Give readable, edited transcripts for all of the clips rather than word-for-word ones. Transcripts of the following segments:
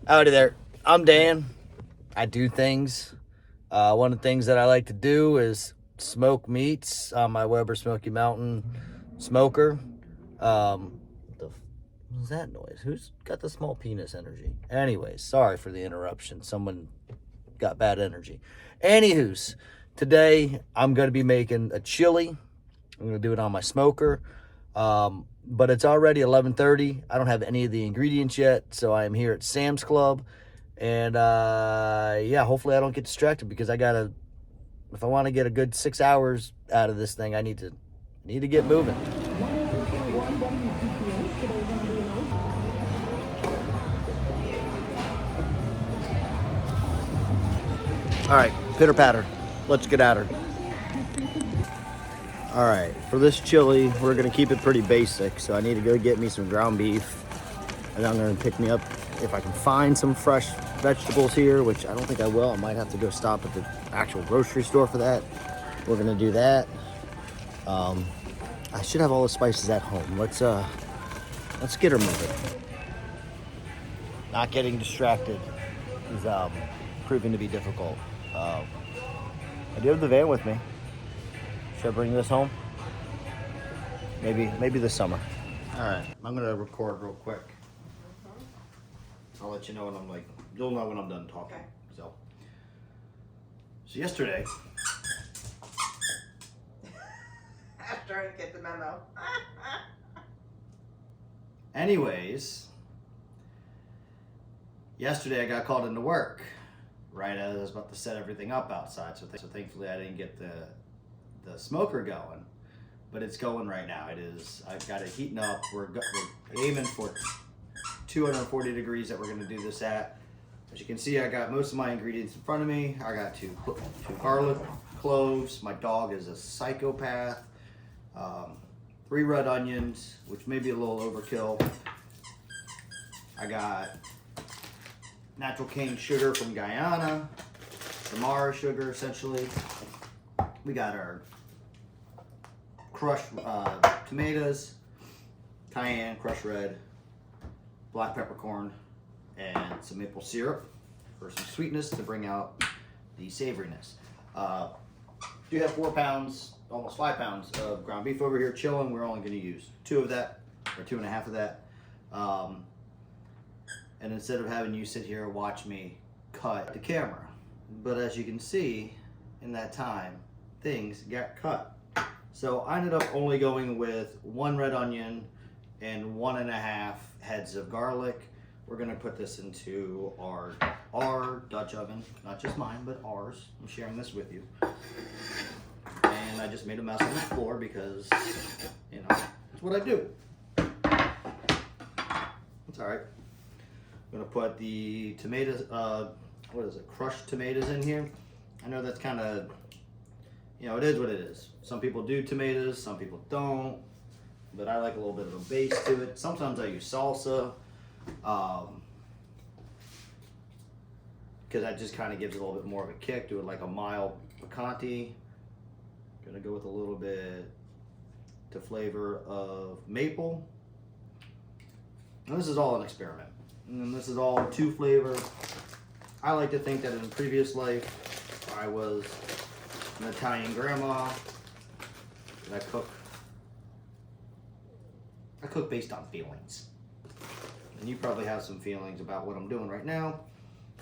Howdy there. I'm Dan. I do things. One of the things that I like to do is smoke meats on my Weber Smokey Mountain Smoker. What was that noise? Who's got the small penis energy? Anyways, sorry for the interruption. Someone got bad energy. Anywho's, today I'm going to be making a chili. I'm going to do it on my smoker. But it's already 11:30. I don't have any of the ingredients yet, so I am here at Sam's Club. And yeah, hopefully I don't get distracted because if I want to get a good 6 hours out of this thing, I need to get moving. All right, pitter patter. Let's get at her. All right, for this chili, we're gonna keep it pretty basic. So I need to go get me some ground beef, and I'm gonna pick me up if I can find some fresh vegetables here, which I don't think I will. I might have to go stop at the actual grocery store for that. We're gonna do that. I should have all the spices at home. Let's get her moving. Not getting distracted is proving to be difficult. I do have the van with me. Should I bring this home? Maybe this summer. All right, I'm gonna record real quick. I'll let you know when you'll know when I'm done talking. Okay. So yesterday. I'm trying to get the memo. Anyways, yesterday I got called into work right as I was about to set everything up outside. So thankfully I didn't get the smoker going, but it's going right now. It is. I've got it heating up. We're aiming for 240 degrees that we're going to do this at. As you can see, I got most of my ingredients in front of me. I got two garlic cloves. My dog is a psychopath. 3 red onions, which may be a little overkill. I got natural cane sugar from Guyana, Samara sugar essentially. We got our crushed tomatoes, cayenne, crushed red, black peppercorn, and some maple syrup for some sweetness to bring out the savoriness. Do have 4 pounds, almost 5 pounds of ground beef over here chilling. We're only going to use 2 of that, or 2.5 of that. And instead of having you sit here and watch me cut the camera. But as you can see, in that time, things got cut. So I ended up only going with 1 red onion and 1.5 heads of garlic. We're gonna put this into our Dutch oven, not just mine, but ours. I'm sharing this with you. And I just made a mess on the floor because, you know, it's what I do. It's all right. I'm gonna put the tomatoes, crushed tomatoes in here. I know that's kind of, it is what it is. Some people do tomatoes, some people don't, but I like a little bit of a base to it. Sometimes I use salsa, because that just kind of gives it a little bit more of a kick. Do it like a mild picante. Gonna go with a little bit to flavor of maple. And this is all an experiment. And this is all 2 flavor. I like to think that in a previous life, I was an Italian grandma, and I cook based on feelings. And you probably have some feelings about what I'm doing right now.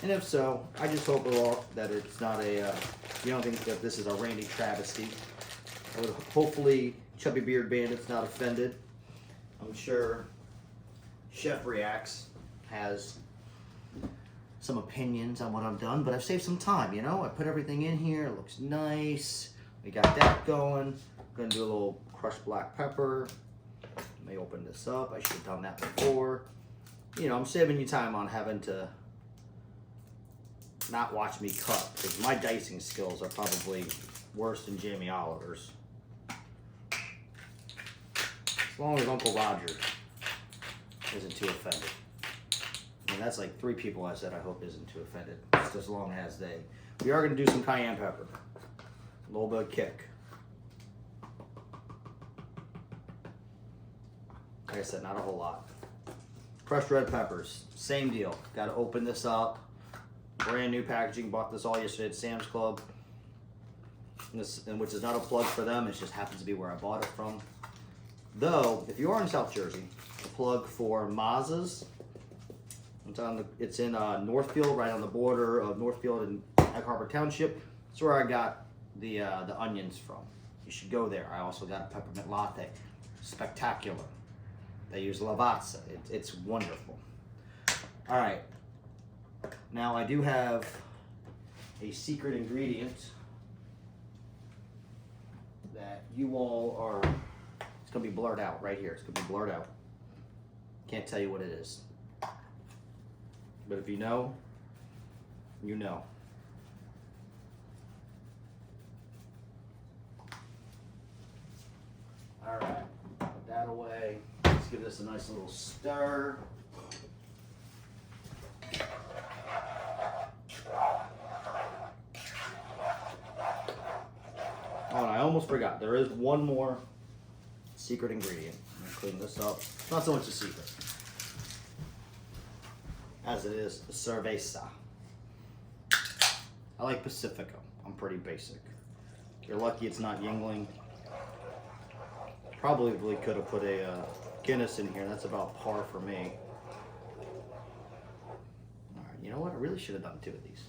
And if so, I just hope that it's not you don't think that this is a Randy travesty. I would hopefully Chubby Beard Bandit's not offended. I'm sure Chef Reacts has some opinions on what I've done, but I've saved some time, I put everything in here. It looks nice. We got that going. I'm gonna do a little crushed black pepper. Let me open this up. I should have done that before. I'm saving you time on having to not watch me cut, because my dicing skills are probably worse than Jamie Oliver's. As long as Uncle Roger isn't too offended. I mean, that's like 3 people I said I hope isn't too offended, just as long as they. We are going to do some cayenne pepper. A little bit of kick. Like I said, not a whole lot. Crushed red peppers, same deal. Got to open this up. Brand new packaging. Bought this all yesterday at Sam's Club. And which is not a plug for them. It just happens to be where I bought it from. Though, if you are in South Jersey, a plug for Maz's. It's in Northfield, right on the border of Northfield and Egg Harbor Township. That's where I got the onions from. You should go there. I also got a peppermint latte. Spectacular. They use Lavazza. It's wonderful. All right. Now I do have a secret ingredient that you all are, it's going to be blurred out right here. It's going to be blurred out. Can't tell you what it is. But if you know, you know. All right, put that away. Let's give this a nice little stir. Oh, and I almost forgot. There is one more secret ingredient. I'm gonna clean this up. Not so much a secret, as it is cerveza. I like Pacifico. I'm pretty basic. You're lucky it's not Yingling. Probably could have put a Guinness in here. That's about par for me. All right, you know what? I really should have done 2 of these.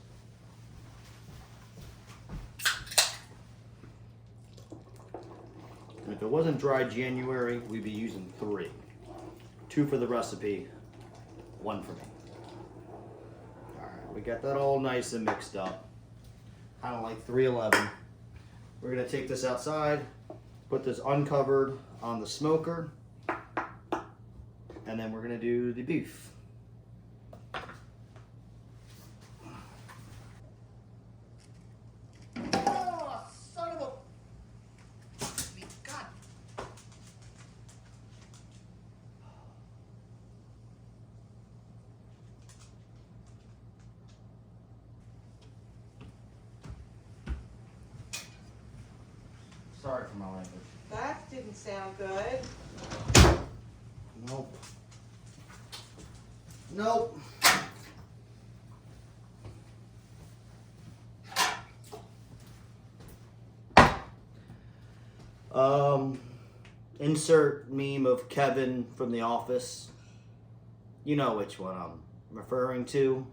And if it wasn't dry January, we'd be using 3. 2 for the recipe, 1 for me. All right, we got that all nice and mixed up. Kind of like 311. We're gonna take this outside, put this uncovered on the smoker, and then we're gonna do the beef. Oh, son of a... God. Sorry for my language. That didn't sound good. Nope. Nope. Insert meme of Kevin from The Office. You know which one I'm referring to.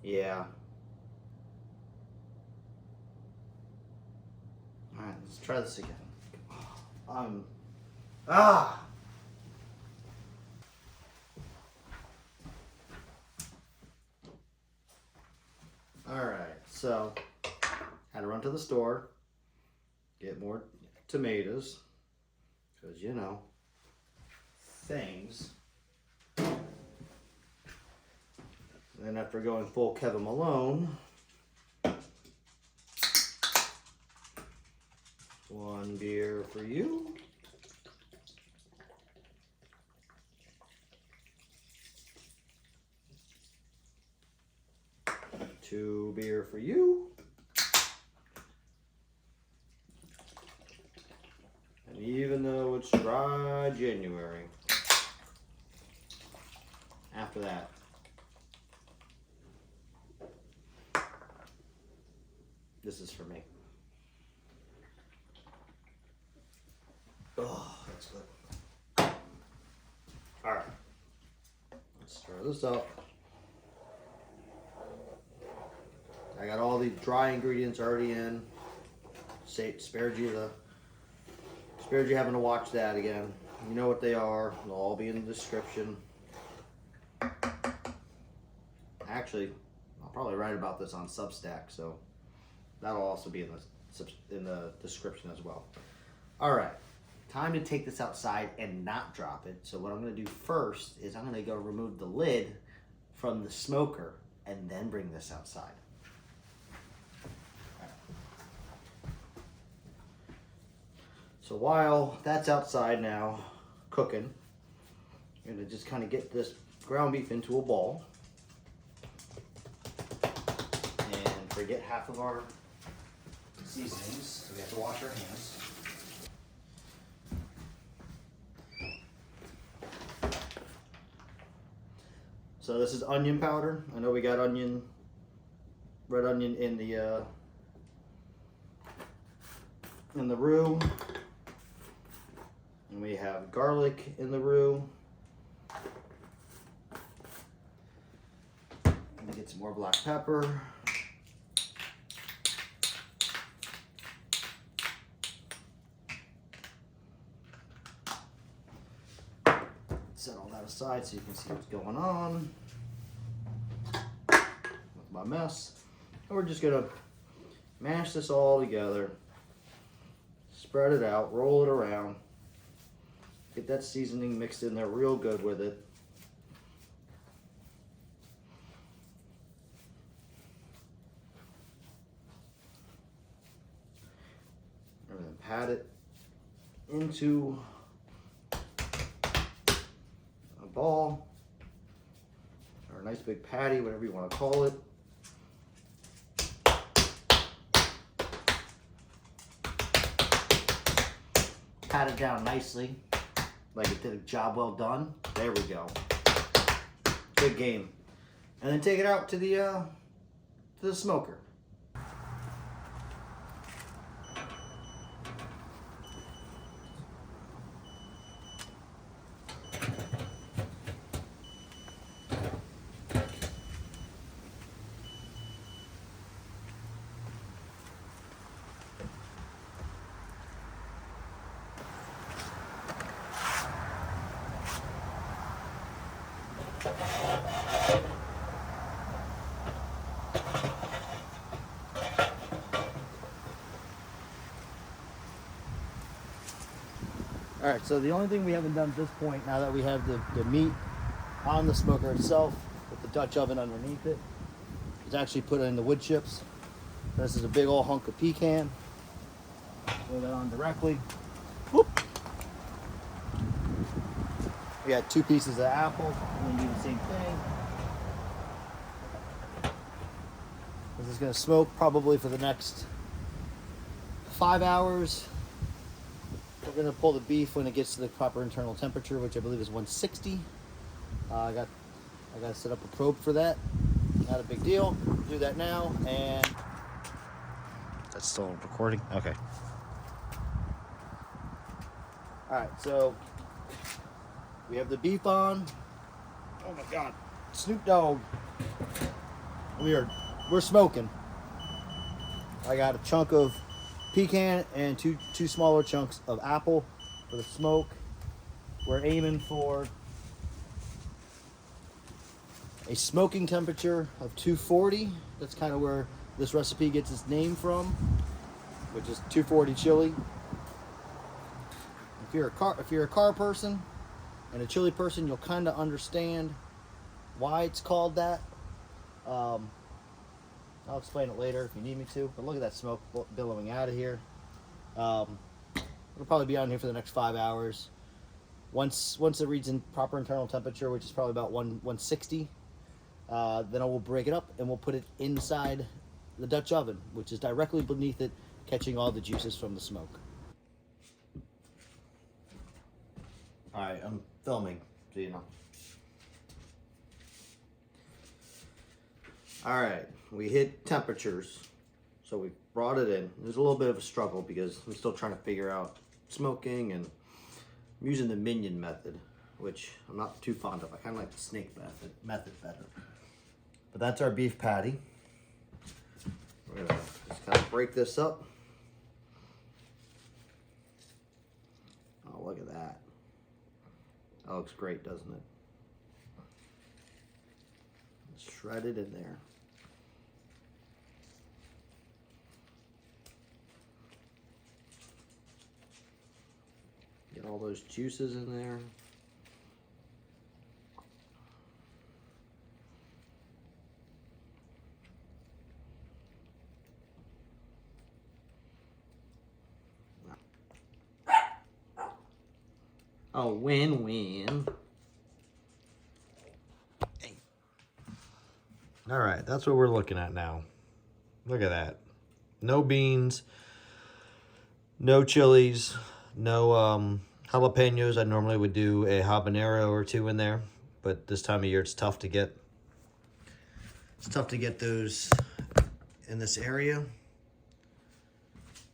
Yeah. Alright, let's try this again. Alright, so had to run to the store, get more tomatoes, because you know, things. And then after going full Kevin Malone, 1 beer for you. 2 beer for you. And even though it's dry January, after that, this is for me. Oh, that's good. All right, let's stir this up. I got all the dry ingredients already in. Spared you having to watch that again. You know what they are. They'll all be in the description. Actually, I'll probably write about this on Substack, so that'll also be in the description as well. All right, time to take this outside and not drop it. So what I'm going to do first is I'm going to go remove the lid from the smoker and then bring this outside. So while that's outside now cooking, I'm going to just kind of get this ground beef into a ball and forget half of our seasonings, so we have to wash our hands. So this is onion powder. I know we got onion, red onion in the roux, and we have garlic in the roux. Let me get some more black pepper. Set all that aside so you can see what's going on with my mess. And we're just gonna mash this all together, spread it out, roll it around, get that seasoning mixed in there real good with it. And then pat it into ball or a nice big patty, whatever you want to call it. Pat it down nicely, like it did a job well done. There we go. Good game. And then take it out to the smoker. All right, so the only thing we haven't done at this point, now that we have the meat on the smoker itself with the Dutch oven underneath it, is actually put in the wood chips. This is a big old hunk of pecan. Throw that on directly. Whoop. We got 2 pieces of apple. We're gonna do the same thing. This is gonna smoke probably for the next 5 hours. We're gonna pull the beef when it gets to the proper internal temperature, which I believe is 160. I got to set up a probe for that. Not a big deal. Do that now, and that's still recording. Okay. All right, so we have the beef on. Oh my God, Snoop Dogg. We're smoking. I got a chunk of pecan and two smaller chunks of apple for the smoke. We're aiming for a smoking temperature of 240. That's kind of where this recipe gets its name from, which is 240 chili. If you're a car person and a chili person, you'll kind of understand why it's called that. I'll explain it later if you need me to, but look at that smoke billowing out of here. It'll probably be on here for the next 5 hours. Once it reaches in proper internal temperature, which is probably about 160, then I will break it up and we'll put it inside the Dutch oven, which is directly beneath it, catching all the juices from the smoke. All right, I'm filming, so you know. All right, we hit temperatures, so we brought it in. There's a little bit of a struggle because I'm still trying to figure out smoking, and I'm using the minion method, which I'm not too fond of. I kind of like the snake method better. But that's our beef patty. We're gonna just kind of break this up. Oh, look at that. That looks great, doesn't it? Shred it in there. Get all those juices in there. Oh, win-win. All right, that's what we're looking at now. Look at that. No beans, no chilies, no jalapenos. I normally would do a habanero or 2 in there. but this time of year it's tough to get. It's tough to get those in this area.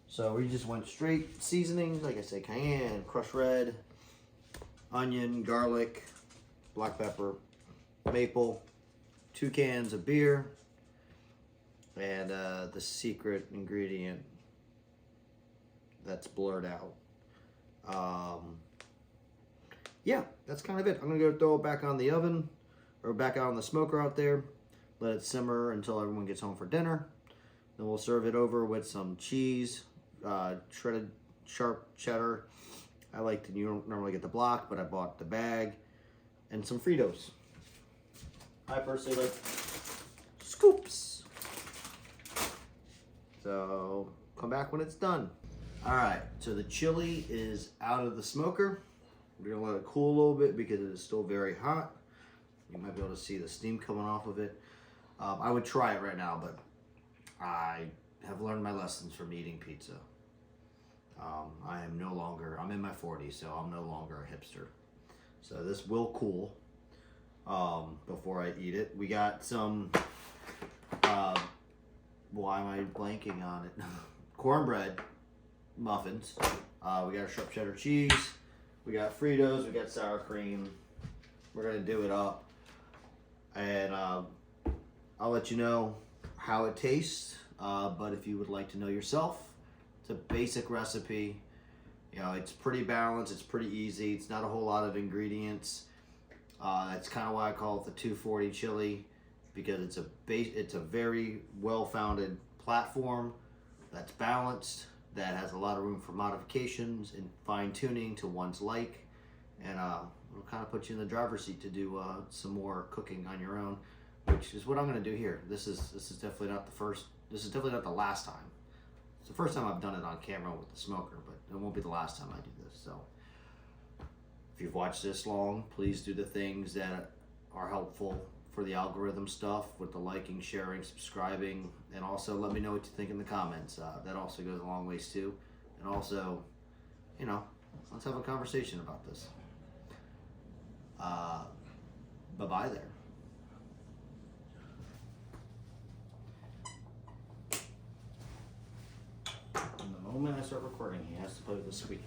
So we just went straight seasonings, like I said, cayenne, crushed red, onion, garlic, black pepper, maple, 2 cans of beer, and the secret ingredient that's blurred out. Yeah, that's kind of it. I'm gonna go throw it back on the oven, or back out on the smoker out there, let it simmer until everyone gets home for dinner. Then we'll serve it over with some cheese, shredded sharp cheddar. I like to, you don't normally get the block, but I bought the bag, and some Fritos. I personally like scoops. So come back when it's done. All right, so the chili is out of the smoker. We're gonna let it cool a little bit because it is still very hot. You might be able to see the steam coming off of it. I would try it right now, but I have learned my lessons from eating pizza. I am no longer, I'm in my 40s, so I'm no longer a hipster. So this will cool before I eat it. We got some, why am I blanking on it? Cornbread muffins. We got sharp cheddar cheese. We got Fritos. We got sour cream. We're gonna do it up, and I'll let you know how it tastes. But if you would like to know yourself, it's a basic recipe. You know, it's pretty balanced. It's pretty easy. It's not a whole lot of ingredients. That's kind of why I call it the 240 chili, because it's a very well-founded platform that's balanced, that has a lot of room for modifications and fine-tuning to one's like, and it'll kind of put you in the driver's seat to do some more cooking on your own, which is what I'm going to do here. This is definitely not the first. This is definitely not the last time. It's the first time I've done it on camera with the smoker, but it won't be the last time I do this. So if you've watched this long, please do the things that are helpful for the algorithm stuff with the liking, sharing, subscribing, and also let me know what you think in the comments. That also goes a long ways too. And also, you know, let's have a conversation about this. Bye-bye there. And the moment I start recording, he has to play with the squeaky.